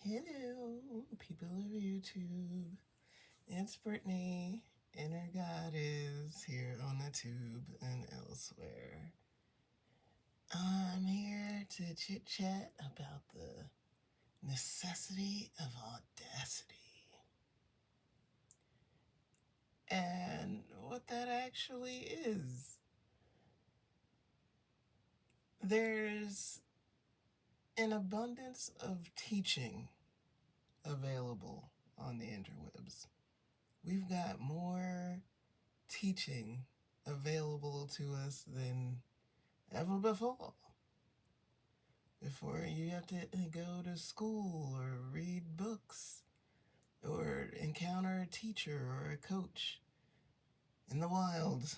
Hello, people of YouTube. It's Brittany, Inner Goddess, here on the tube and elsewhere. I'm here to chit chat about the necessity of audacity and what that actually is. There's an abundance of teaching available on the interwebs. We've got more teaching available to us than ever before. Before you have to go to school or read books or encounter a teacher or a coach in the wilds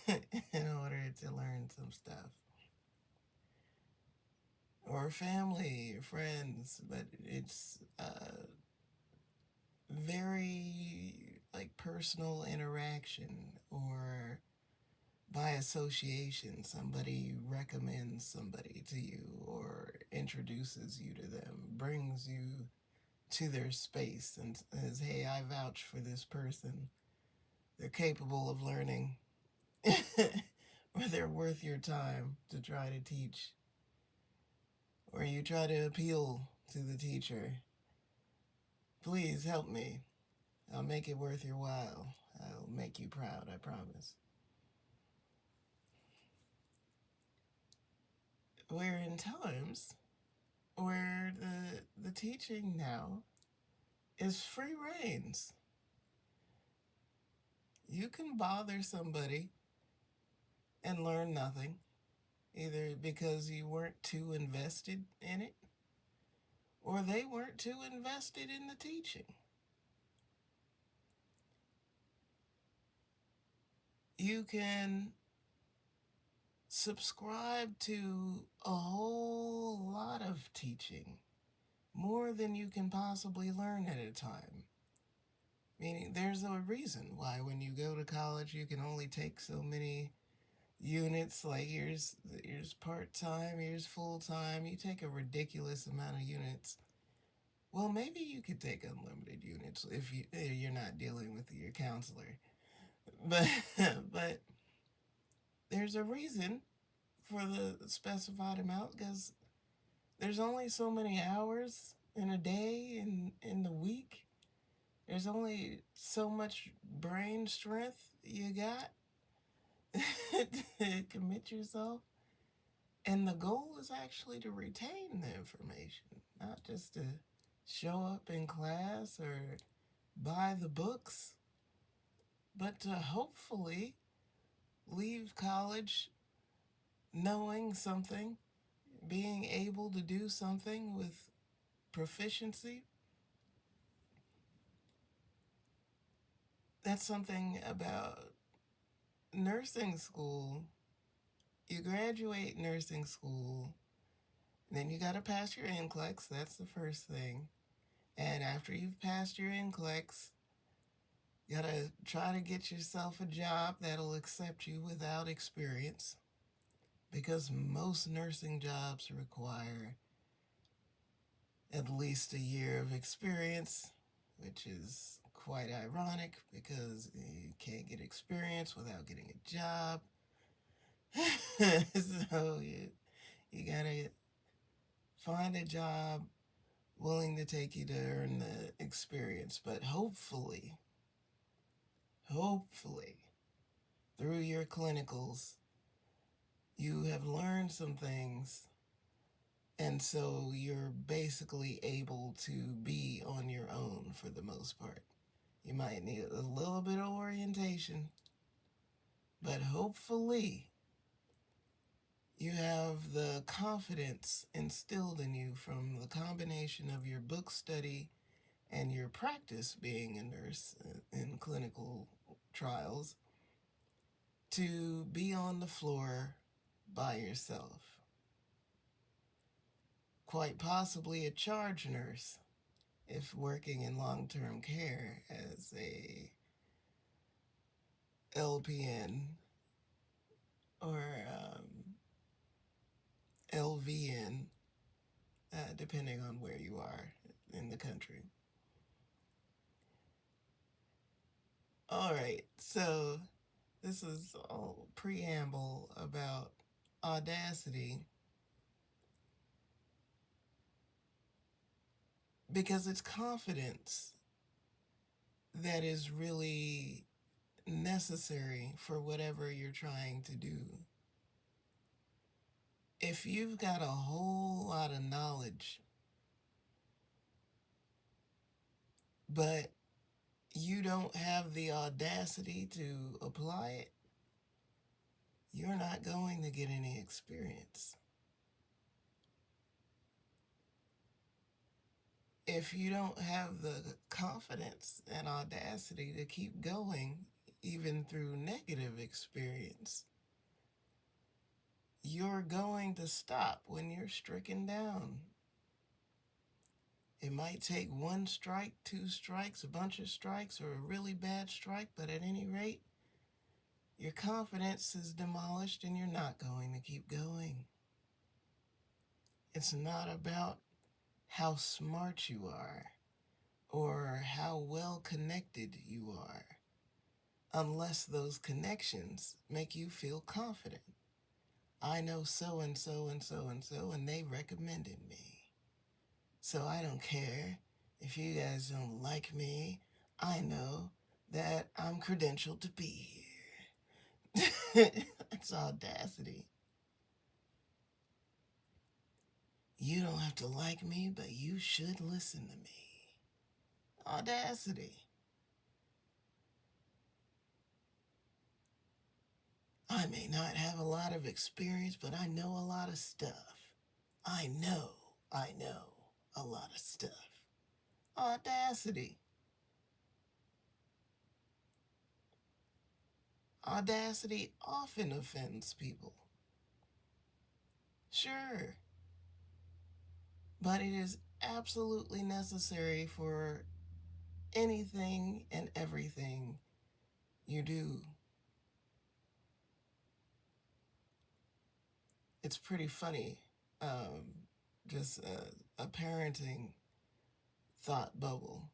in order to learn some stuff. Or family, or friends, but it's very like personal interaction or by association. Somebody recommends somebody to you or introduces you to them, brings you to their space and says, hey, I vouch for this person. They're capable of learning, or they're worth your time to try to teach. Or you try to appeal to the teacher. Please help me. I'll make it worth your while. I'll make you proud, I promise. We're in times where the teaching now is free reigns. You can bother somebody and learn nothing, either because you weren't too invested in it or they weren't too invested in the teaching. You can subscribe to a whole lot of teaching, more than you can possibly learn at a time. Meaning, there's a reason why when you go to college, you can only take so many units. Like here's part-time, here's full-time. You take a ridiculous amount of units. Well, maybe you could take unlimited units if you're not dealing with your counselor. But but there's a reason for the specified amount, because there's only so many hours in a day, in the week. There's only so much brain strength you got to commit yourself. And the goal is actually to retain the information, not just to show up in class or buy the books, but to hopefully leave college knowing something, being able to do something with proficiency. That's something about nursing school. You graduate nursing school, then you gotta pass your NCLEX. That's the first thing. And after you've passed your NCLEX, you gotta try to get yourself a job that'll accept you without experience, because most nursing jobs require at least a year of experience, which is quite ironic because you can't get experience without getting a job. So you gotta find a job willing to take you to earn the experience. But hopefully, through your clinicals, you have learned some things, and so you're basically able to be on your own for the most part. You might need a little bit of orientation, but hopefully you have the confidence instilled in you from the combination of your book study and your practice being a nurse in clinical trials to be on the floor by yourself. Quite possibly a charge nurse if working in long-term care as a LPN or LVN, depending on where you are in All right, so this is all preamble about Audacity because it's confidence that is really necessary for whatever you're trying to do. If you've got a whole lot of knowledge, but you don't have the audacity to apply it, you're not going to get any experience. If you don't have the confidence and audacity to keep going, even through negative experience, you're going to stop when you're stricken down. It might take one strike, two strikes, a bunch of strikes, or a really bad strike, but at any rate, your confidence is demolished and you're not going to keep going. It's not about how smart you are or how well connected you are, unless those connections make you feel confident. I know so and so and so and so, and they recommended me. So I don't care if you guys don't like me. I know that I'm credentialed to be here. It's audacity. You don't have to like me, but you should listen to me. Audacity. I may not have a lot of experience, but I know a lot of stuff. I know a lot of stuff. Audacity. Audacity often offends people. Sure, but it is absolutely necessary for anything and everything you do. It's pretty funny. Just a parenting thought bubble.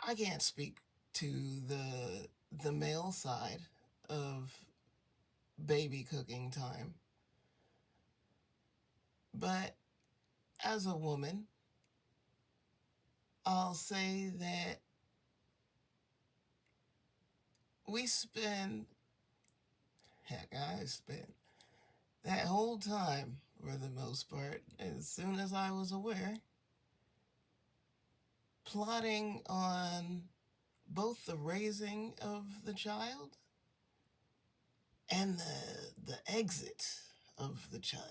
I can't speak to the male side of baby cooking time, but as a woman, I'll say that we spend, heck, I spent that whole time, for the most part, as soon as I was aware, plotting on both the raising of the child and the exit of the child.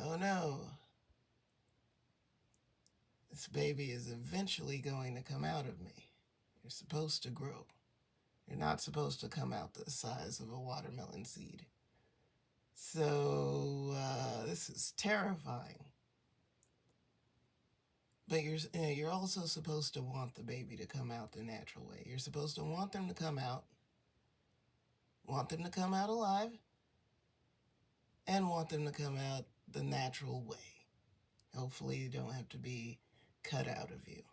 Oh no, this baby is eventually going to come out of me. You're supposed to grow. You're not supposed to come out the size of a watermelon seed. So this is terrifying. But you're also supposed to want the baby to come out the natural way. You're supposed to want them to come out alive, and want them to come out the natural way. Hopefully, they don't have to be cut out of you.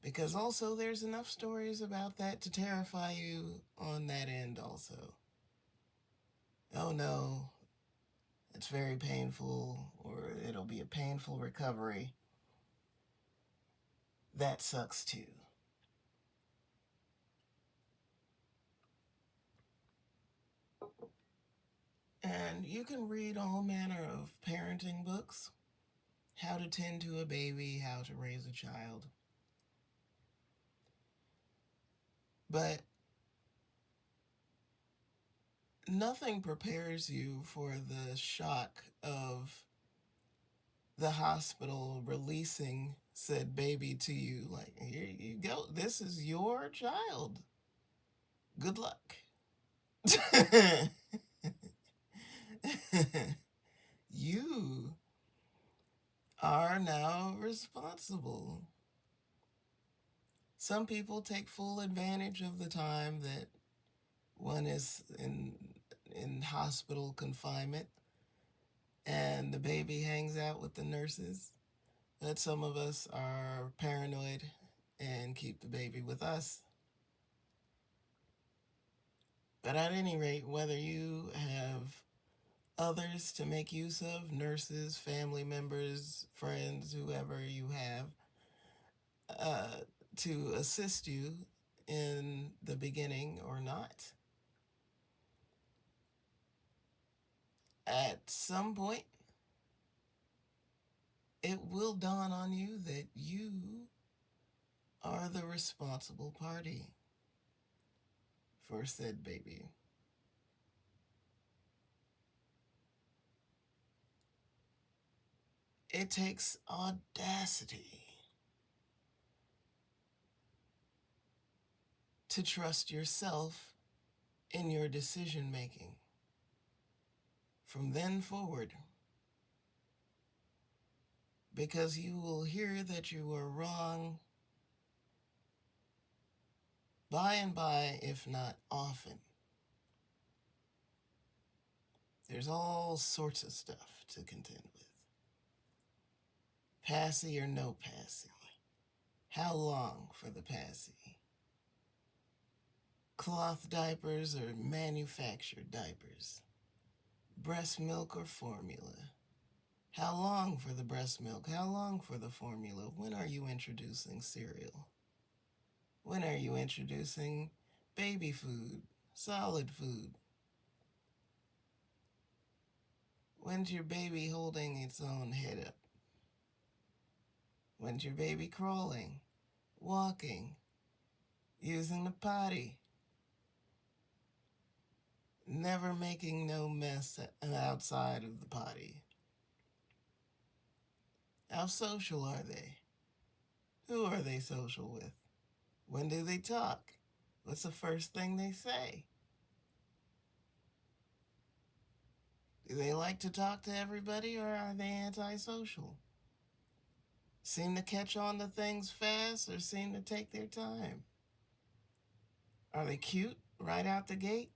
Because also, there's enough stories about that to terrify you on that end, also. Oh no, it's very painful, or it'll be a painful recovery. That sucks too. And you can read all manner of parenting books: how to tend to a baby, how to raise a child. But nothing prepares you for the shock of the hospital releasing said baby to you. Like, here you go. This is your child. Good luck. You are now responsible. Some people take full advantage of the time that one is in hospital confinement and the baby hangs out with the nurses. But some of us are paranoid and keep the baby with us. But at any rate, whether you have others to make use of, nurses, family members, friends, whoever you have, uh, to assist you in the beginning or not, at some point, it will dawn on you that you are the responsible party for said baby. It takes audacity to trust yourself in your decision making. From then forward, because you will hear that you were wrong by and by, if not often. There's all sorts of stuff to contend with. Passy or no passy? How long for the passy? Cloth diapers or manufactured diapers? Breast milk or formula? How long for the breast milk? How long for the formula? When are you introducing cereal? When are you introducing baby food, solid food? When's your baby holding its own head up? When's your baby crawling, walking, using the potty? Never making no mess outside of the potty. How social are they? Who are they social with? When do they talk? What's the first thing they say? Do they like to talk to everybody, or are they antisocial? Seem to catch on to things fast or seem to take their time? Are they cute right out the gate?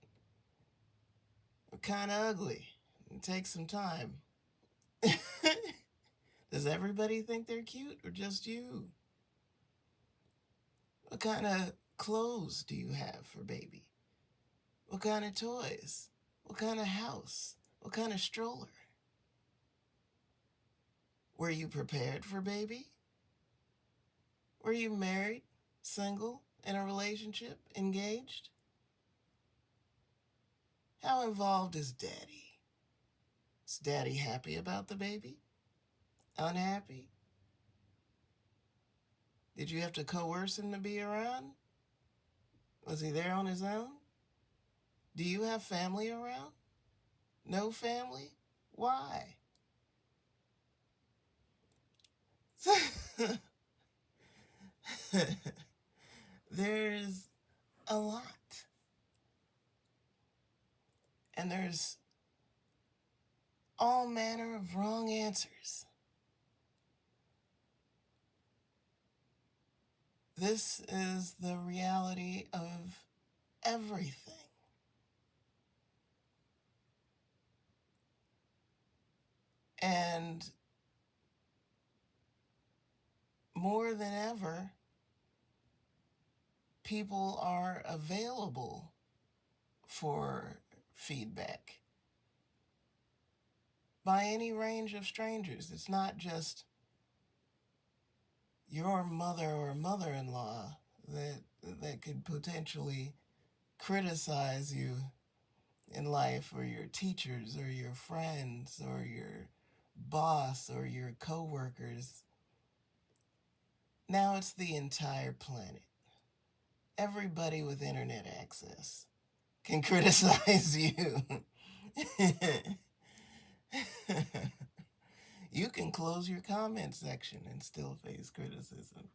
Or kind of ugly? It takes some time. Does everybody think they're cute or just you? What kind of clothes do you have for baby? What kind of toys? What kind of house? What kind of stroller? Were you prepared for baby? Were you married, single, in a relationship, engaged? How involved is daddy? Is daddy happy about the baby? Unhappy? Did you have to coerce him to be around? Was he there on his own? Do you have family around? No family? Why? There's a lot. And there's all manner of wrong answers. This is the reality of everything. And more than ever, people are available for feedback by any range of strangers. It's not just your mother or mother-in-law that could potentially criticize you in life, or your teachers or your friends or your boss or your coworkers. Now it's the entire planet. Everybody with internet access can criticize you. You can close your comment section and still face criticism.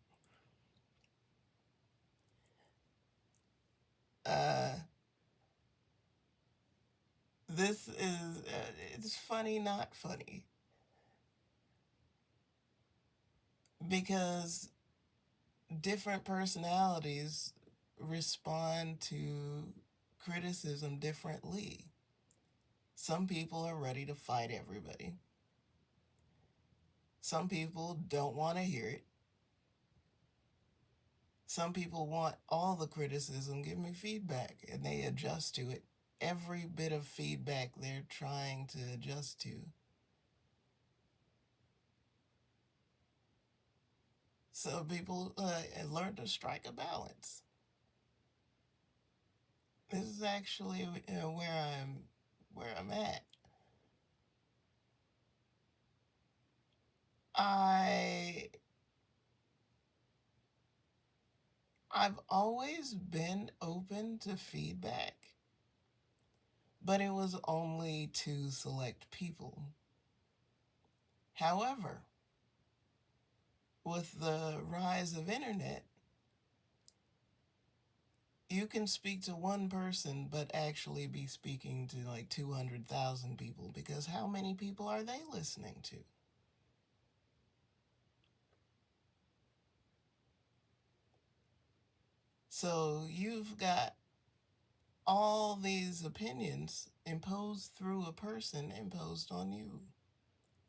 This is, it's funny, not funny. Because different personalities respond to criticism differently. Some people are ready to fight everybody. Some people don't want to hear it. Some people want all the criticism, give me feedback, and they adjust to it. Every bit of feedback they're trying to adjust to. So people learn to strike a balance. This is actually where I'm at. I I've always been open to feedback, but it was only to select people. However, with the rise of internet, you can speak to one person but actually be speaking to like 200,000 people, because how many people are they listening to? So you've got all these opinions imposed through a person imposed on you,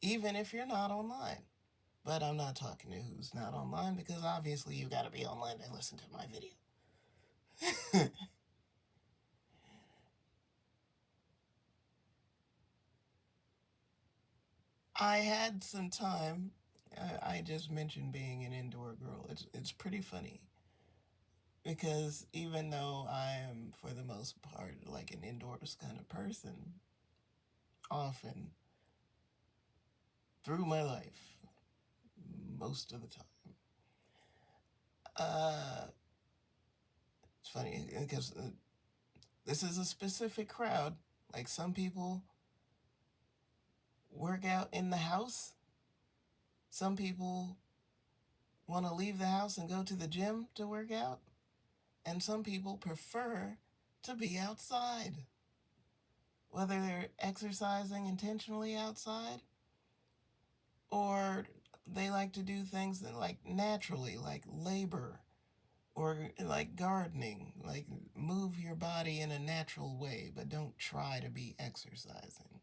even if you're not online. But I'm not talking to who's not online, because obviously you got to be online to listen to my video. I had some time. I just mentioned being an indoor girl. It's pretty funny, because even though I am for the most part like an indoors kind of person, often through my life, most of the time, uh, it's funny because this is a specific crowd. Like, some people work out in the house. Some people want to leave the house and go to the gym to work out. And some people prefer to be outside, whether they're exercising intentionally outside, or they like to do things that like naturally, like labor, or like gardening, like move your body in a natural way, but don't try to be exercising.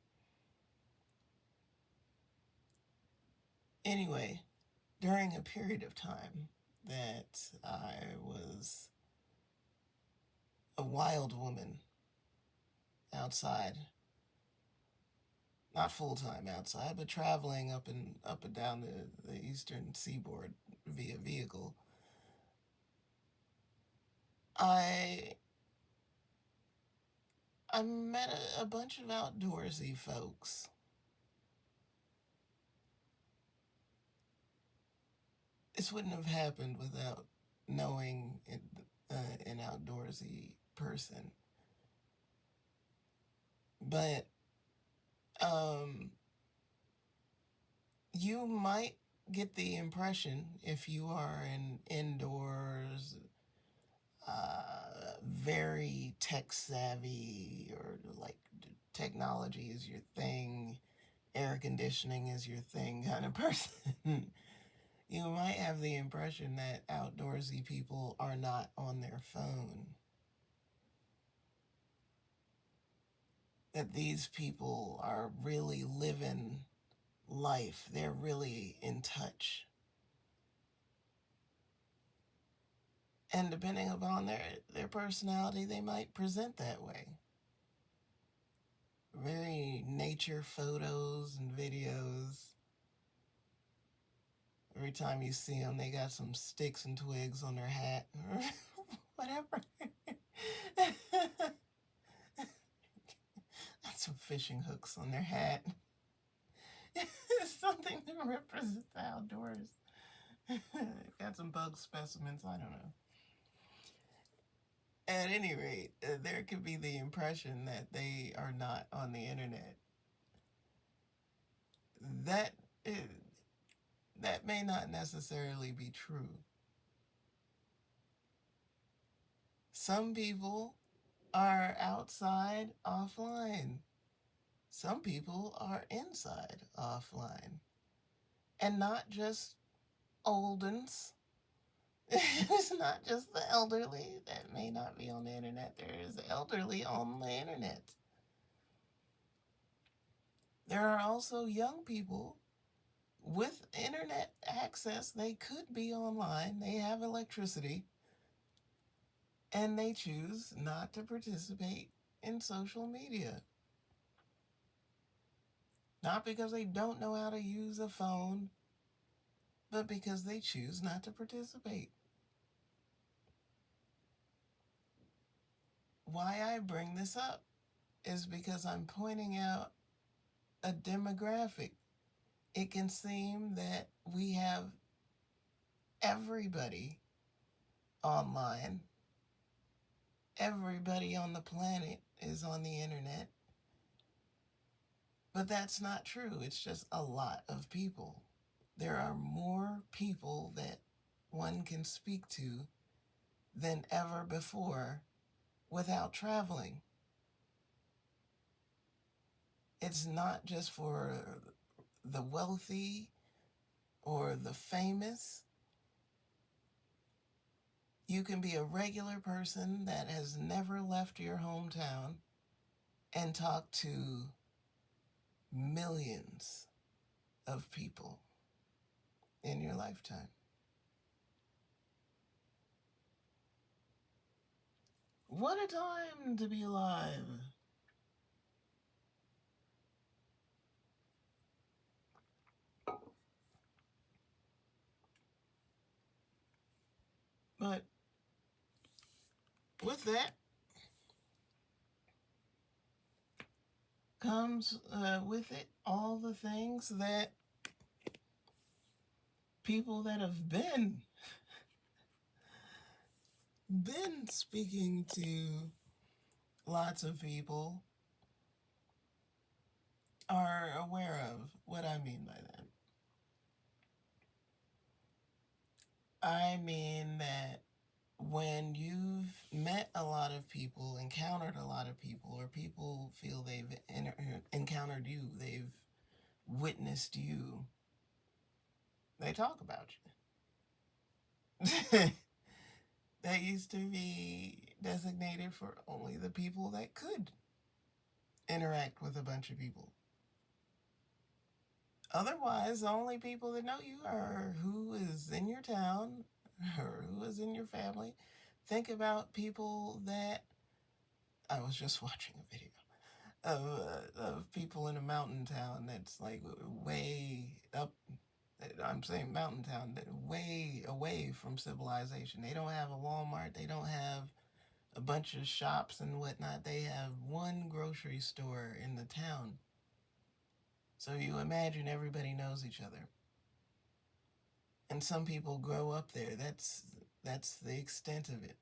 Anyway, during a period of time that I was a wild woman outside, not full time outside, but traveling up and down the eastern seaboard via vehicle, I I met a bunch of outdoorsy folks. This wouldn't have happened without knowing an outdoorsy person. But um, you might get the impression, if you are an indoors, very tech savvy, or like technology is your thing, air conditioning is your thing kind of person. You might have the impression that outdoorsy people are not on their phone, that these people are really living life, they're really in touch. And depending upon their personality, they might present that way. Very nature photos and videos. Every time you see them, they got some sticks and twigs on their hat, or whatever. Got some fishing hooks on their hat. Something to represent the outdoors. Got some bug specimens, I don't know. At any rate, there could be the impression that they are not on the internet. That uh, that may not necessarily be true. Some people are outside offline. Some people are inside offline. And not just oldens. It's not just the elderly that may not be on the internet. There is elderly on the internet. There are also young people with internet access. They could be online, they have electricity, and they choose not to participate in social media. Not because they don't know how to use a phone, but because they choose not to participate. Why I bring this up is because I'm pointing out a demographic. It can seem that we have everybody online, everybody on the planet is on the internet, but that's not true. It's just a lot of people. There are more people that one can speak to than ever before without traveling. It's not just for the wealthy or the famous. You can be a regular person that has never left your hometown and talk to millions of people in your lifetime. What a time to be alive. But with that comes with it all the things that people that have been speaking to lots of people are aware of. What I mean by that, I mean that when you've met a lot of people, encountered a lot of people, or people feel they've encountered you, they've witnessed you, they talk about you. That used to be designated for only the people that could interact with a bunch of people. Otherwise, the only people that know you are who is in your town or who is in your family. Think about people that I was just watching a video of people in a mountain town that's like way up. I'm saying mountain town, that way away from civilization. They don't have a Walmart. They don't have a bunch of shops and whatnot. They have one grocery store in the town. So you imagine everybody knows each other. And some people grow up there. That's the extent of it.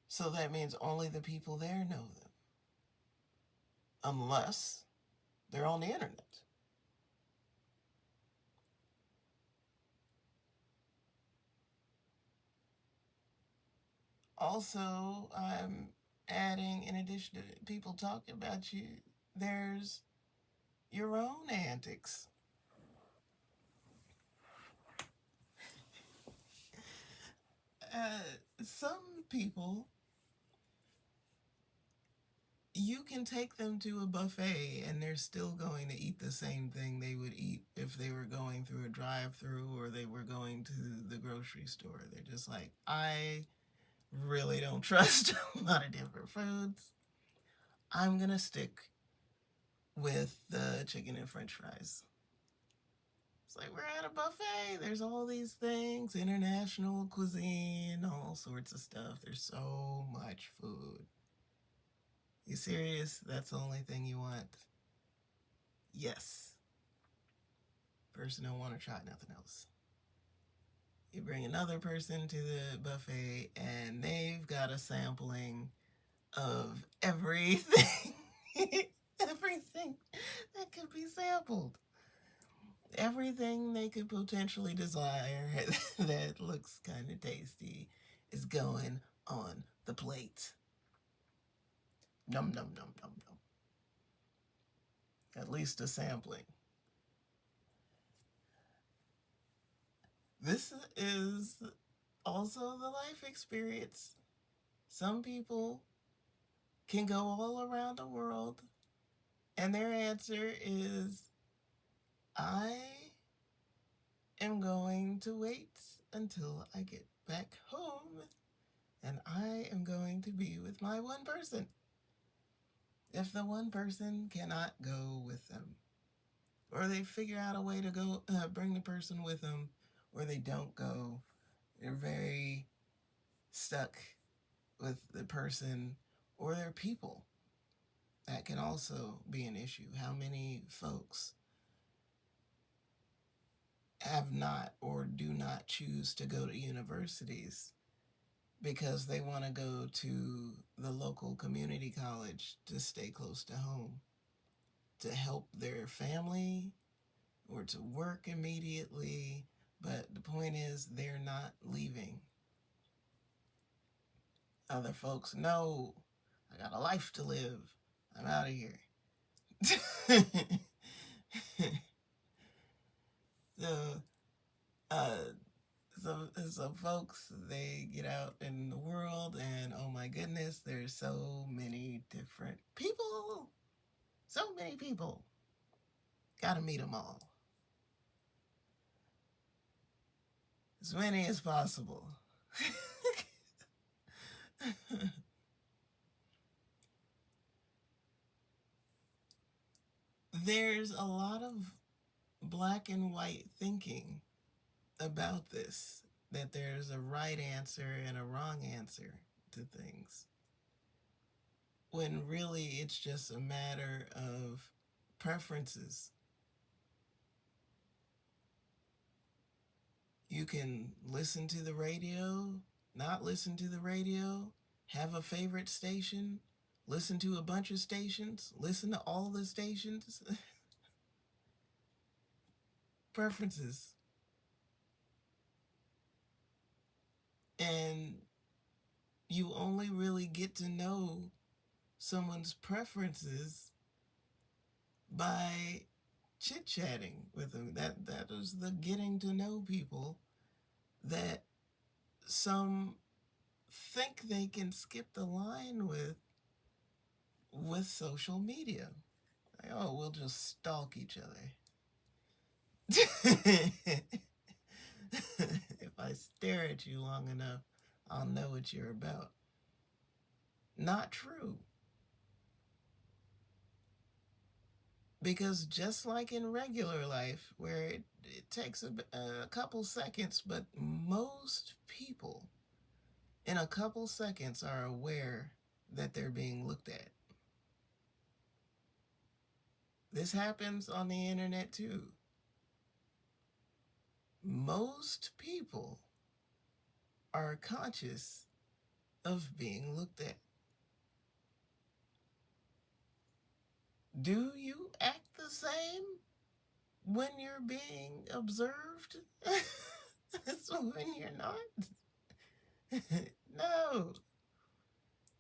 So that means only the people there know them. Unless they're on the internet. Also, I'm adding, in addition to people talking about you, there's your own antics. Some people, you can take them to a buffet and they're still going to eat the same thing they would eat if they were going through a drive-through or they were going to the grocery store. They're just like, I really don't trust a lot of different foods. I'm going to stick with the chicken and french fries. It's like, we're at a buffet. There's all these things, international cuisine, all sorts of stuff. There's so much food. You serious? That's the only thing you want? Yes. Person don't want to try nothing else. You bring another person to the buffet and they've got a sampling of everything. Everything that could be sampled. Everything they could potentially desire that looks kind of tasty is going on the plate. Num num num num num. At least a sampling. This is also the life experience. Some people can go all around the world, and their answer is, I am going to wait until I get back home, and I am going to be with my one person. If the one person cannot go with them, or they figure out a way to go bring the person with them, or they don't go, they're very stuck with the person or their people. That can also be an issue. How many folks have not or do not choose to go to universities because they want to go to the local community college to stay close to home, to help their family, or to work immediately? But the point is, they're not leaving. Other folks, no, I got a life to live. I'm out of here. So, uh, some folks, they get out in the world, and oh my goodness, there's so many different people. So many people. Gotta meet them all. As many as possible. There's a lot of black and white thinking about this, that there's a right answer and a wrong answer to things, when really it's just a matter of preferences. You can listen to the radio, not listen to the radio, have a favorite station, listen to a bunch of stations, listen to all the stations. Preferences. And you only really get to know someone's preferences by chit-chatting with them. That is the getting to know people that some think they can skip the line with social media. Like, oh, we'll just stalk each other. If I stare at you long enough, I'll know what you're about. Not true. Because just like in regular life, where it takes a couple seconds, but most people in a couple seconds are aware that they're being looked at. This happens on the internet too. Most people are conscious of being looked at. Do you act the same when you're being observed? So when you're not? No.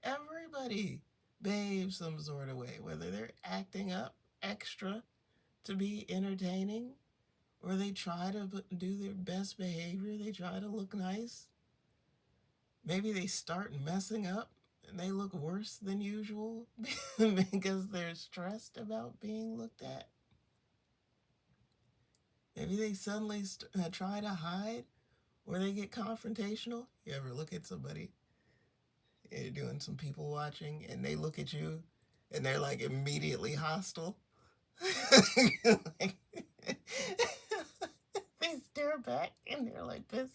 Everybody behaves some sort of way, whether they're acting up extra to be entertaining, or they try to do their best behavior, they try to look nice. Maybe they start messing up and they look worse than usual because they're stressed about being looked at. Maybe they suddenly try to hide, or they get confrontational. You ever look at somebody, you're doing some people watching, and they look at you and they're like immediately hostile? Like, they stare back and they're like pissed.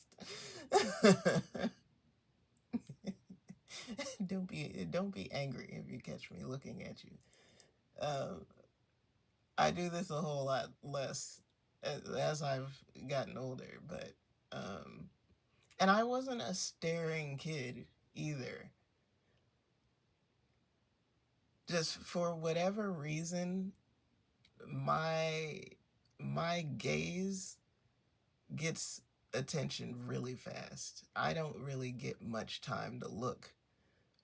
Don't be angry if you catch me looking at you. I do this a whole lot less as I've gotten older, but and I wasn't a staring kid either. Just for whatever reason, my gaze gets attention really fast. I don't really get much time to look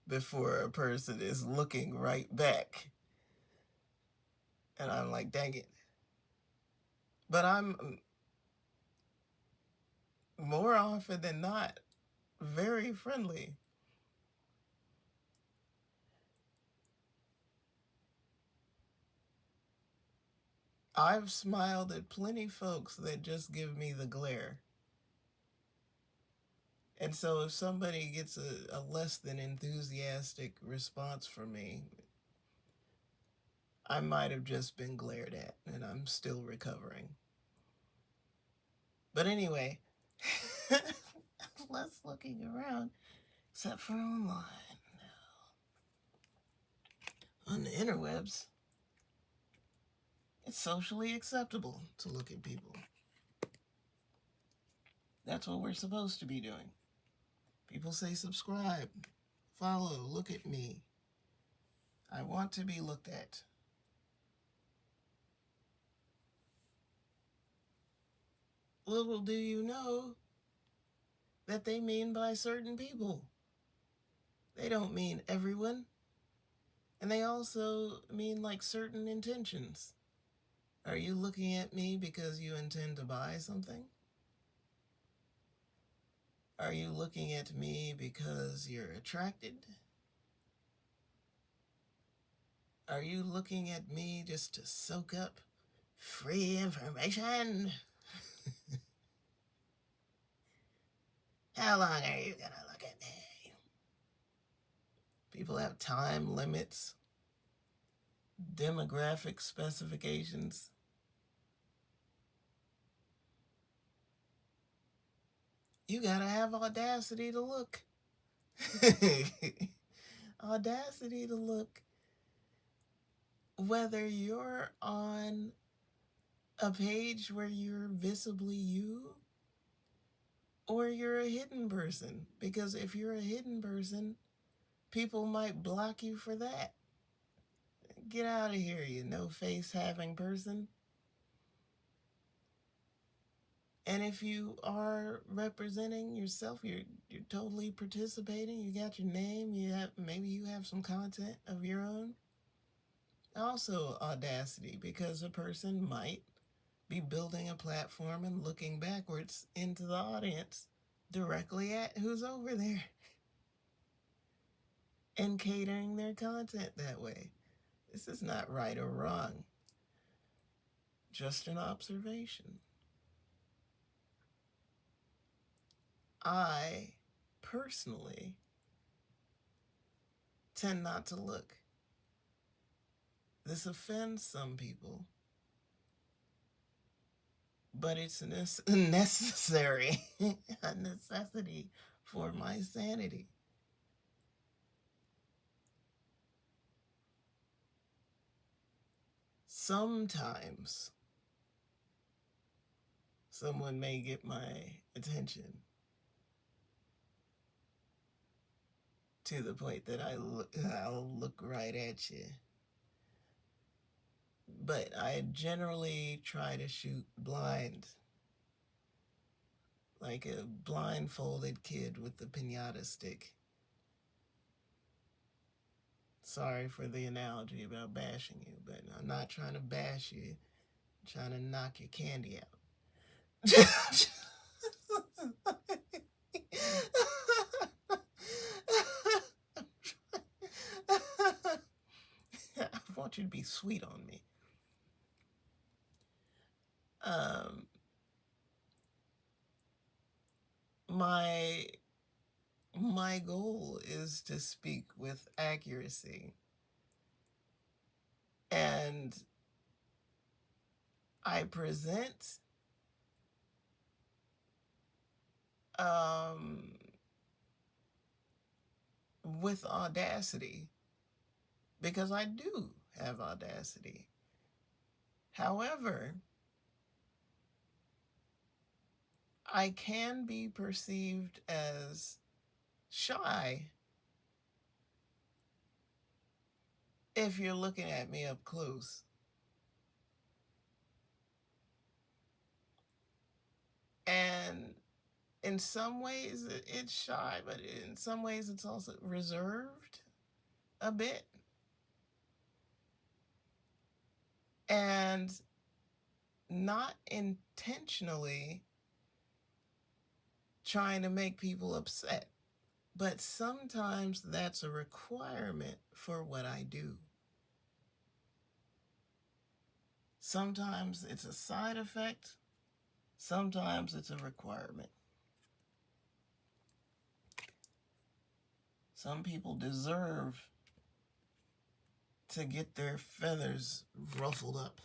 before a person is looking right back. And I'm like, dang it. But I'm more often than not very friendly. I've smiled at plenty folks that just give me the glare. And so if somebody gets a less than enthusiastic response from me, I might have just been glared at and I'm still recovering. But anyway, less looking around, except for online. On the interwebs, it's socially acceptable to look at people. That's what we're supposed to be doing. People say subscribe, follow, look at me. I want to be looked at. Little do you know that they mean by certain people. They don't mean everyone. And they also mean like certain intentions. Are you looking at me because you intend to buy something? Are you looking at me because you're attracted? Are you looking at me just to soak up free information? How long are you gonna look at me? People have time limits, demographic specifications. You gotta have audacity to look. Audacity to look. Whether you're on a page where you're visibly you, or you're a hidden person. Because if you're a hidden person, people might block you for that. Get out of here, you no-face having person. And if you are representing yourself, you're totally participating. You got your name. Maybe you have some content of your own. Also audacity, because a person might be building a platform and looking backwards into the audience directly at who's over there and catering their content that way. This is not right or wrong, just an observation. I personally tend not to look. This offends some people, but it's necessary, a necessity for my sanity. Sometimes someone may get my attention to the point that I'll look right at you. But I generally try to shoot blind, like a blindfolded kid with the piñata stick. Sorry for the analogy about bashing you, but I'm not trying to bash you. I'm trying to knock your candy out. I want you to be sweet on me. My goal is to speak with accuracy. And I present with audacity, because I do have audacity. However, I can be perceived as shy if you're looking at me up close. And in some ways it's shy, but in some ways it's also reserved a bit. And not intentionally trying to make people upset, but sometimes that's a requirement for what I do. Sometimes it's a side effect, sometimes it's a requirement. Some people deserve to get their feathers ruffled up.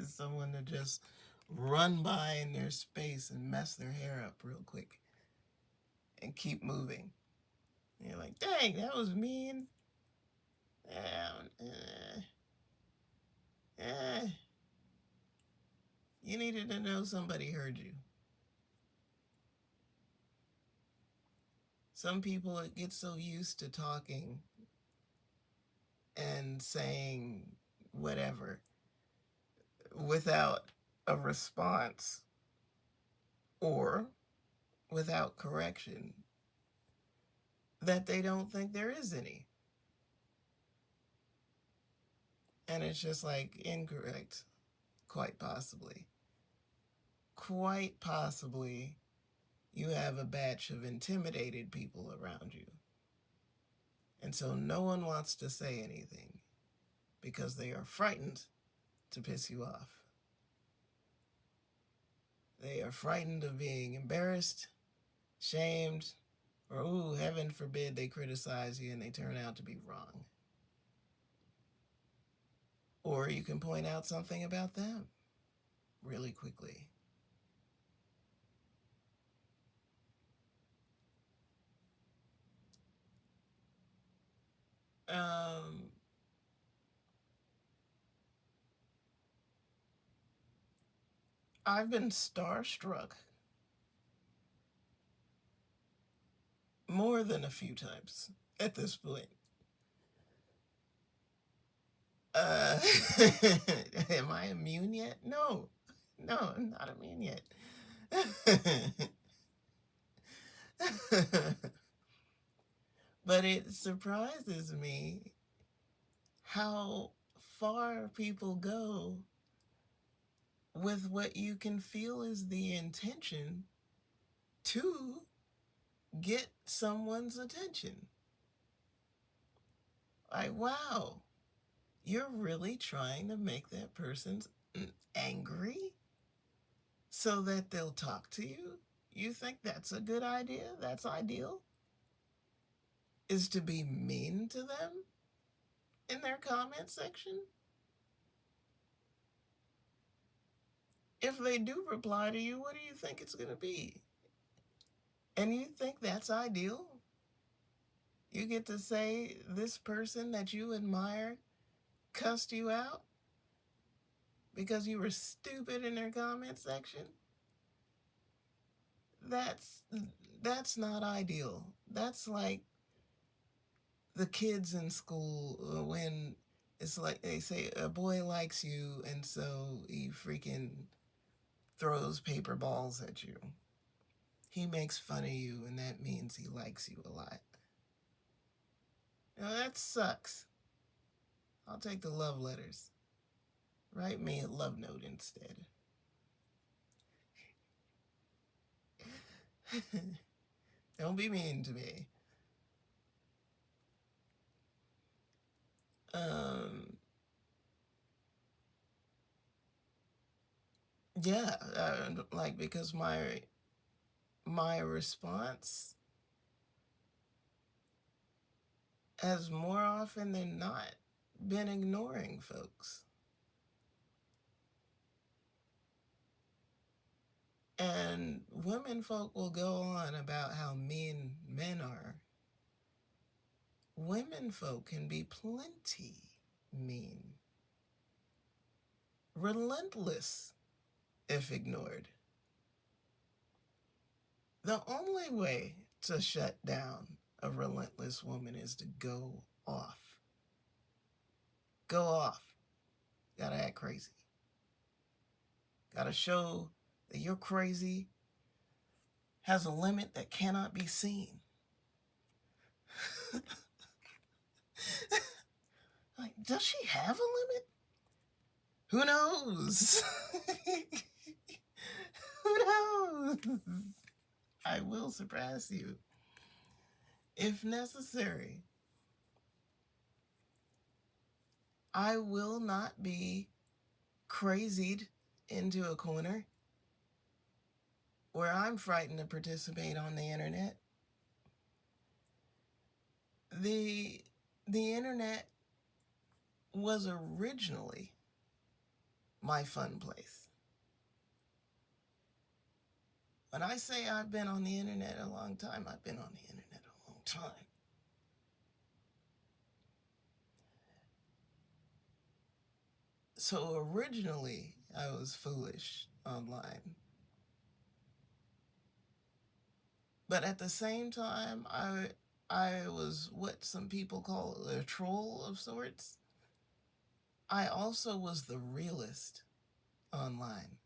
Someone to just run by in their space and mess their hair up real quick and keep moving. And you're like, dang, that was mean. You needed to know somebody heard you. Some people get so used to talking and saying whatever without a response or without correction that they don't think there is any. And it's just like, incorrect. Quite possibly. Quite possibly, you have a batch of intimidated people around you. And so no one wants to say anything because they are frightened to piss you off. They are frightened of being embarrassed, shamed, or, ooh, heaven forbid, they criticize you and they turn out to be wrong. Or you can point out something about them really quickly. I've been starstruck more than a few times at this point. Am I immune yet? No, I'm not immune yet. But it surprises me how far people go with what you can feel is the intention to get someone's attention. Like, wow, you're really trying to make that person angry so that they'll talk to you? You think that's a good idea? That's ideal? Is to be mean to them in their comment section? If they do reply to you, what do you think it's going to be? And you think that's ideal? You get to say this person that you admire cussed you out because you were stupid in their comment section? That's not ideal. That's like the kids in school when it's like they say a boy likes you and so he freaking throws paper balls at you. He makes fun of you and that means he likes you a lot. Now that sucks. I'll take the love letters. Write me a love note instead. Don't be mean to me. Yeah, like because my response has more often than not been ignoring folks. And women folk will go on about how mean men are. Women folk can be plenty mean. Relentless if ignored. The only way to shut down a relentless woman is to go off. Go off. Gotta act crazy. Gotta show that you're crazy has a limit that cannot be seen. Like, does she have a limit? Who knows? Who knows? I will surpass you if necessary. I will not be crazied into a corner where I'm frightened to participate on the internet. The the internet was originally my fun place. When I say I've been on the internet a long time, I've been on the internet a long time. So originally, I was foolish online. But at the same time, I was what some people call a troll of sorts. I also was the realist online.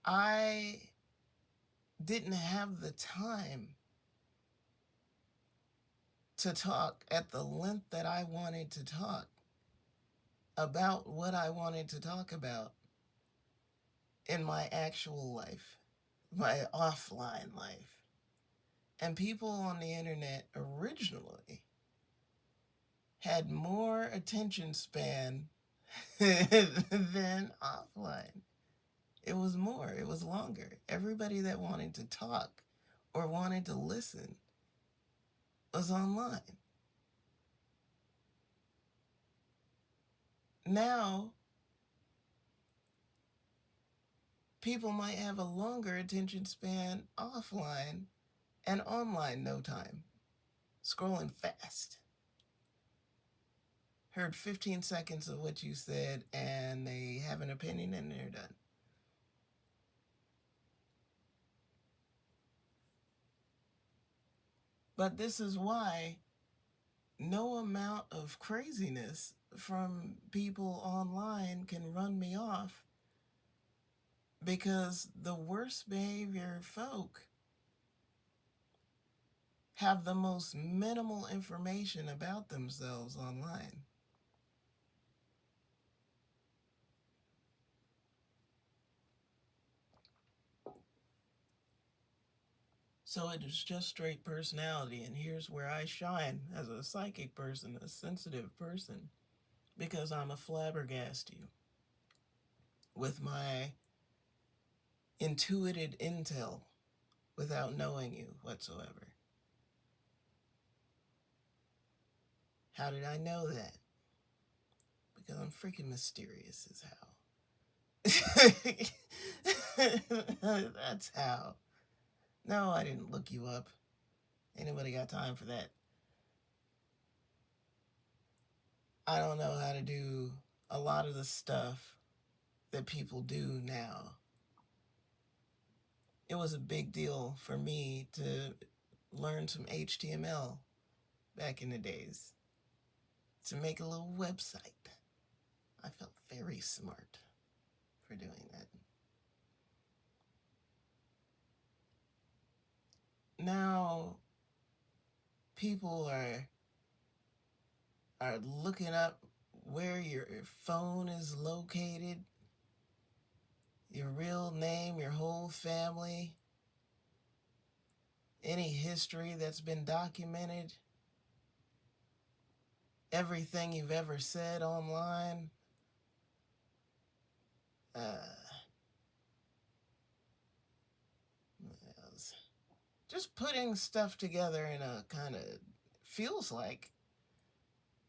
I didn't have the time to talk at the length that I wanted to talk about what I wanted to talk about in my actual life, my offline life. And people on the internet originally had more attention span than offline. It was more, it was longer. Everybody that wanted to talk or wanted to listen was online. Now, people might have a longer attention span offline and online no time, scrolling fast. Heard 15 seconds of what you said and they have an opinion and they're done. But this is why no amount of craziness from people online can run me off, because the worst behavior folk have the most minimal information about themselves online. So it is just straight personality, and here's where I shine as a psychic person, a sensitive person, because I'm a flabbergast you with my intuited intel without knowing you whatsoever. How did I know that? Because I'm freaking mysterious as hell. That's how. No, I didn't look you up. Ain't nobody got time for that. I don't know how to do a lot of the stuff that people do now. It was a big deal for me to learn some HTML back in the days, to make a little website. I felt very smart for doing that. Now, people are looking up where your phone is located, your real name, your whole family, any history that's been documented, everything you've ever said online. Just putting stuff together in a kind of, feels like,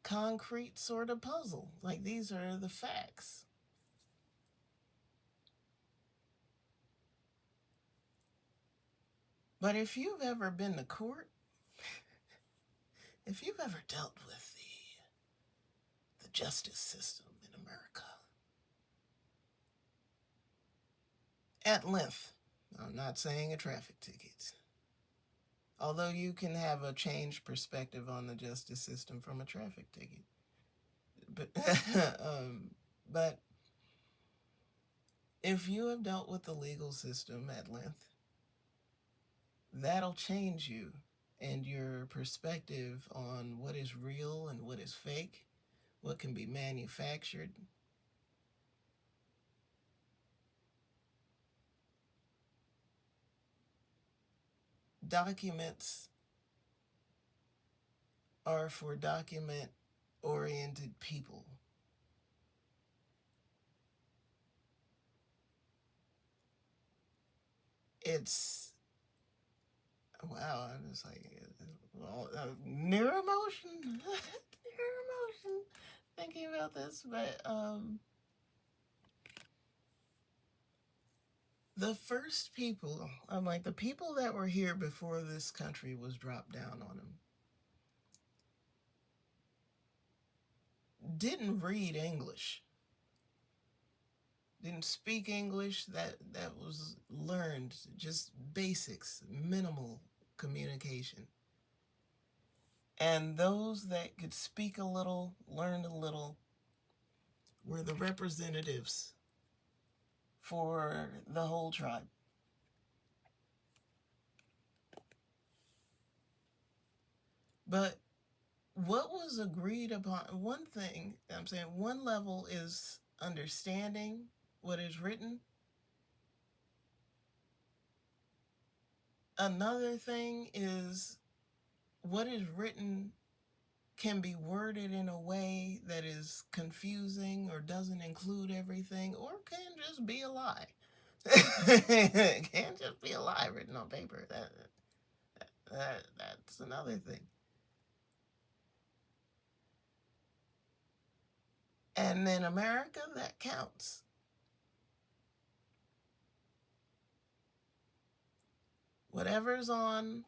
concrete sort of puzzle. Like, these are the facts. But if you've ever been to court, if you've ever dealt with the justice system in America at length, I'm not saying a traffic ticket, although you can have a changed perspective on the justice system from a traffic ticket. But if you have dealt with the legal system at length, that'll change you and your perspective on what is real and what is fake, what can be manufactured. Documents are for document-oriented people. It's, wow, I'm just like, well, near emotion, near emotion, thinking about this, but the first people, I'm like, the people that were here before this country was dropped down on them, didn't read English, didn't speak English. That was learned, just basics, minimal communication. And those that could speak a little, learn a little, were the representatives for the whole tribe. But what was agreed upon, one thing I'm saying, one level is understanding what is written. Another thing is what is written can be worded in a way that is confusing or doesn't include everything, or can just be a lie. It can't just be a lie written on paper. That's another thing. And in America, that counts. Whatever's on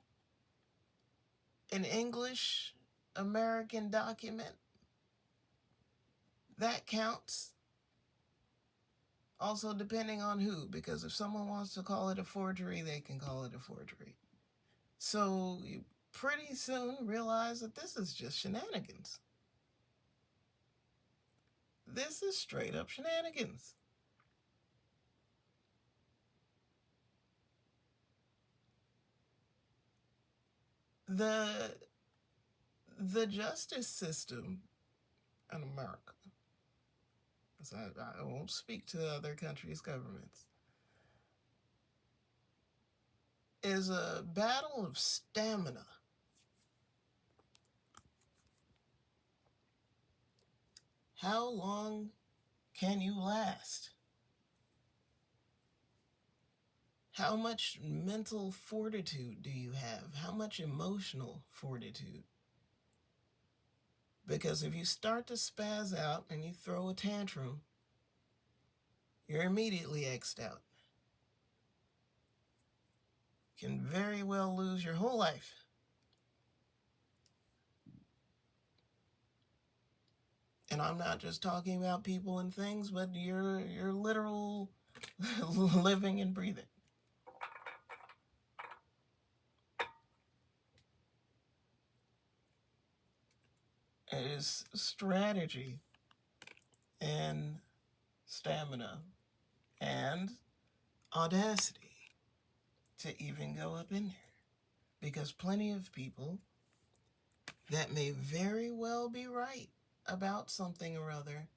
an English American document, that counts. Also, depending on who, because if someone wants to call it a forgery, they can call it a forgery. So you pretty soon realize that this is just shenanigans. This is straight up shenanigans. The justice system in America, I won't speak to other countries' governments, is a battle of stamina. How long can you last? How much mental fortitude do you have? How much emotional fortitude? Because if you start to spaz out and you throw a tantrum, you're immediately X'd out. You can very well lose your whole life. And I'm not just talking about people and things, but your literal living and breathing. It is strategy and stamina and audacity to even go up in there. Because plenty of people that may very well be right about something or other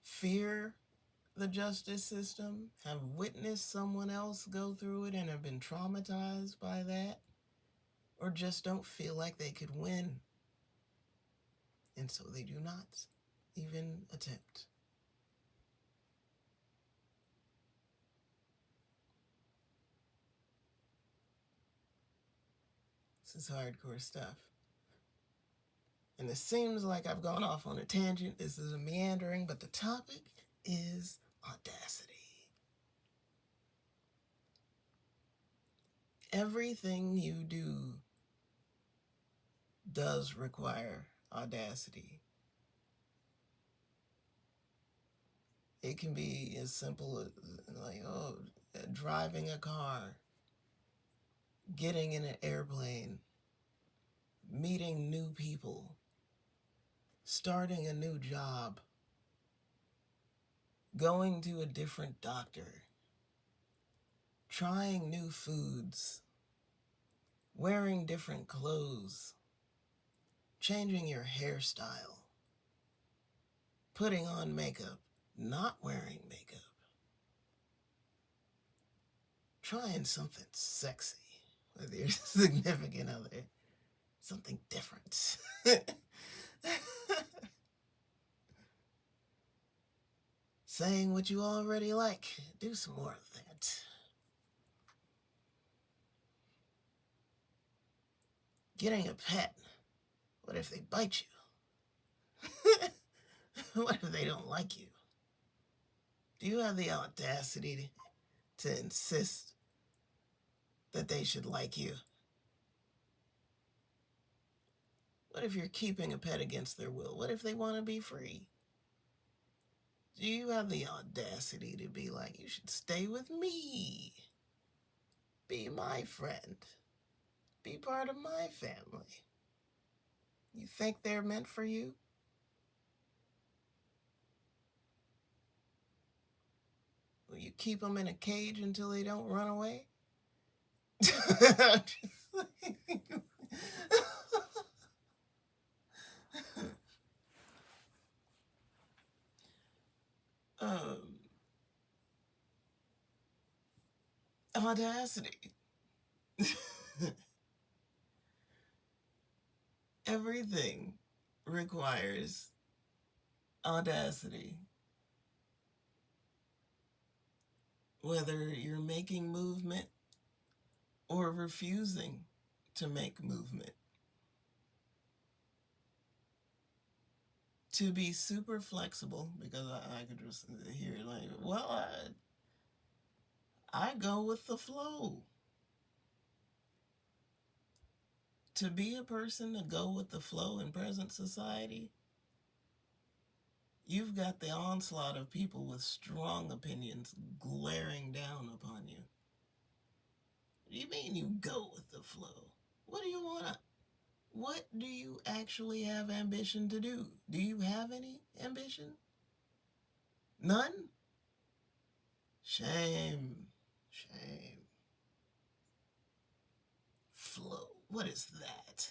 fear the justice system, have witnessed someone else go through it and have been traumatized by that, or just don't feel like they could win. And so they do not even attempt. This is hardcore stuff. And it seems like I've gone off on a tangent. This is a meandering, but the topic is audacity. Everything you do does require audacity. It can be as simple as like, driving a car, getting in an airplane, meeting new people, starting a new job, going to a different doctor, trying new foods, wearing different clothes, changing your hairstyle, putting on makeup, not wearing makeup, trying something sexy, with your significant other. Something different. Saying what you already like. Do some more of that. Getting a pet. What if they bite you? What if they don't like you? Do you have the audacity to insist that they should like you? What if you're keeping a pet against their will? What if they want to be free? Do you have the audacity to be like, you should stay with me? Be my friend. Be part of my family. You think they're meant for you? Will you keep them in a cage until they don't run away? um, Audacity. Everything requires audacity. Whether you're making movement or refusing to make movement. To be super flexible, because I could just hear like, well, I go with the flow. To be a person to go with the flow in present society, you've got the onslaught of people with strong opinions glaring down upon you. What do you mean you go with the flow? What do you want to... What do you actually have ambition to do? Do you have any ambition? None? Shame. Shame. Flow. What is that?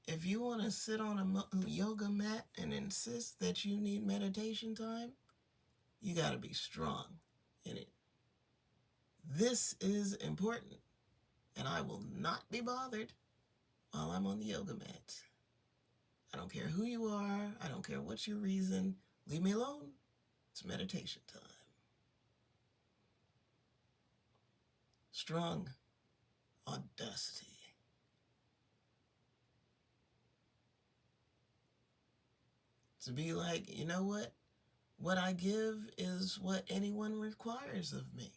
If you want to sit on a yoga mat and insist that you need meditation time, you got to be strong in it. This is important, and I will not be bothered while I'm on the yoga mat. I don't care who you are. I don't care what's your reason. Leave me alone. It's meditation time. Strong audacity. To be like, you know what? What I give is what anyone requires of me.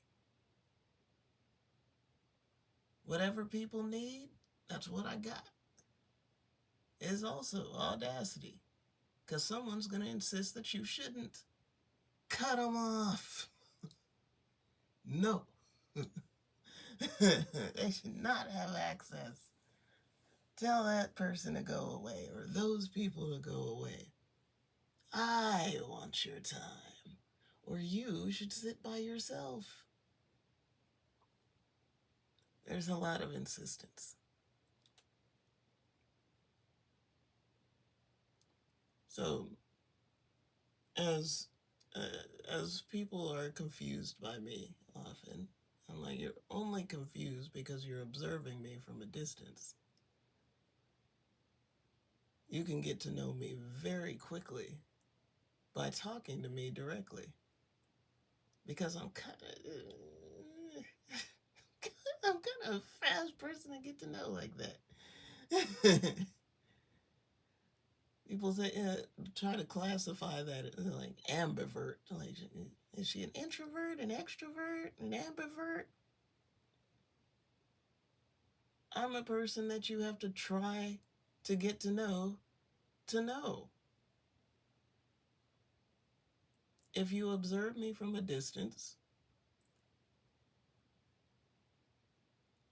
Whatever people need, that's what I got. Is also audacity. Because someone's going to insist that you shouldn't. Cut them off. No. They should not have access. Tell that person to go away, or those people to go away. I want your time, or you should sit by yourself. There's a lot of insistence. So, as people are confused by me often, I'm like, you're only confused because you're observing me from a distance. You can get to know me very quickly by talking to me directly. Because I'm kind of a fast person to get to know like that. People say, try to classify that like ambivert. Like, is she an introvert, an extrovert, an ambivert? I'm a person that you have to try to get to know. If you observe me from a distance,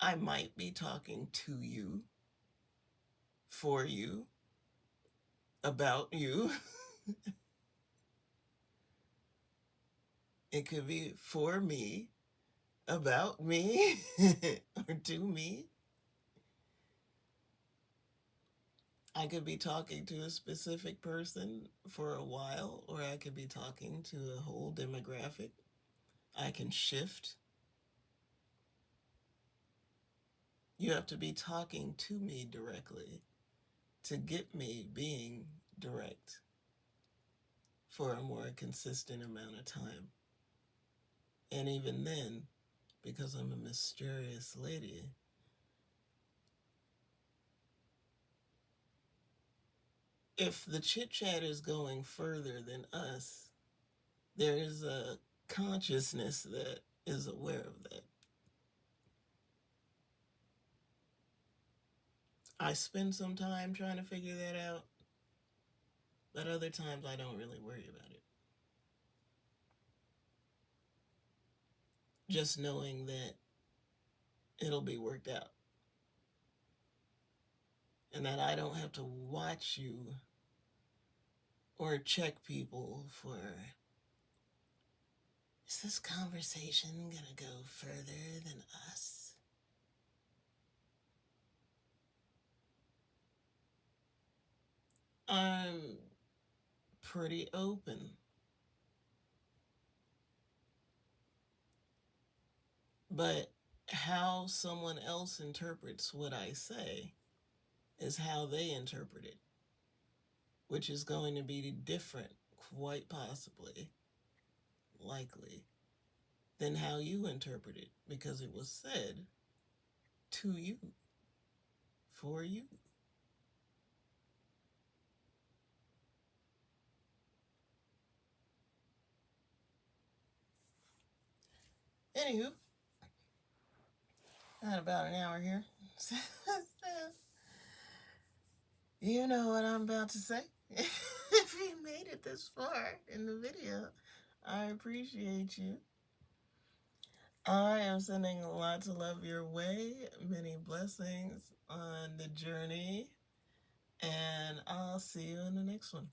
I might be talking to you, for you, about you. It could be for me, about me, or to me. I could be talking to a specific person for a while, or I could be talking to a whole demographic. I can shift. You have to be talking to me directly to get me being direct for a more consistent amount of time. And even then, because I'm a mysterious lady, if the chit chat is going further than us, there is a consciousness that is aware of that. I spend some time trying to figure that out, but other times I don't really worry about it. Just knowing that it'll be worked out and that I don't have to watch you or check people for, is this conversation gonna go further than us? I'm pretty open. But how someone else interprets what I say is how they interpret it, which is going to be different, quite possibly, likely, than how you interpret it, because it was said to you, for you. Anywho, got about an hour here. You know what I'm about to say. If you made it this far in the video, I appreciate you. I am sending lots of love your way, many blessings on the journey, and I'll see you in the next one.